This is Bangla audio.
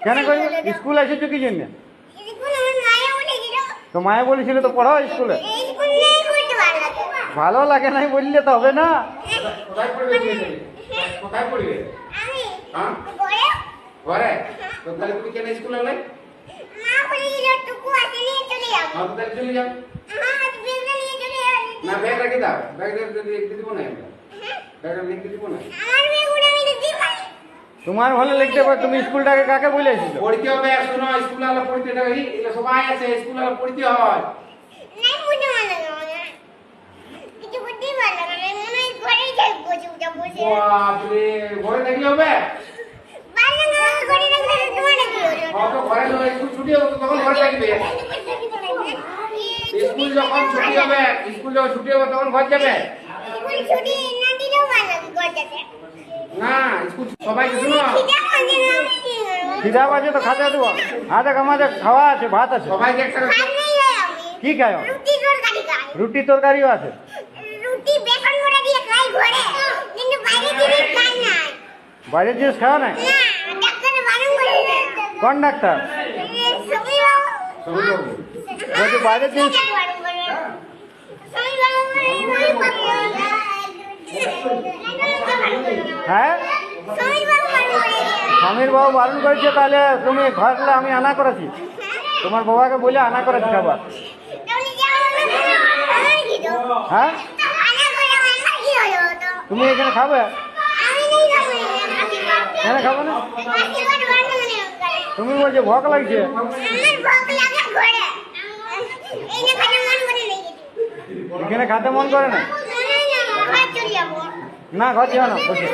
কেন করবে? স্কুল এসেছো কি জন্য? তো মায়া বলেছিল তো পড়াও স্কুলে। ভালো লাগে নাই বললে তো হবে না। কোথায় পড়বে? কোথায় পড়বে? ঘরে। তো তাহলে তুমি কেন স্কুলে এলে? চলে যাও। না ব্যাগ রেখে দাও, ব্যাগ লিখতে দিব না, ব্যাগ লিখতে দিব না। তোমার ভালো লিখতে পারো। তুমি স্কুলটাকে কাকে বলে এসেছো? পড়তে হবে, শোনো স্কুল আলো পড়তে হবে, এগুলো সবাই আছে, স্কুল আলো পড়তে হয়। বাপরে, ঘরে থাকলে হবে? ঘরে স্কুল ছুটি হবে তখন ঘরে থাকবে। স্কুল যখন ছুটি হবে, তখন ঘর যাবে না। স্কুল সবাই শুনো, খিদা বাজে তো খাতে দেবো। আমাদের খাওয়া আছে, ভাত আছে। সবাইকে একটা কি খায়? রুটি তরকারিও আছে। বাইরের জিনিস খাওয়া নাই? কোন ডাক্তার বলছে বাইরের জিনিস? হ্যাঁ, স্বামীর বাবু বারণ করেছে। তাহলে তুমি ঘরে আমি আনা করেছি, তোমার বাবাকে বলে আনা করেছি খাবার। হ্যাঁ, তুমি এখানে খাবে? কেন খাবে না? তুমি বলছো ভোক লাগছে। এখানে খাতে মন করে না? না, ঘর যাও না, বসে।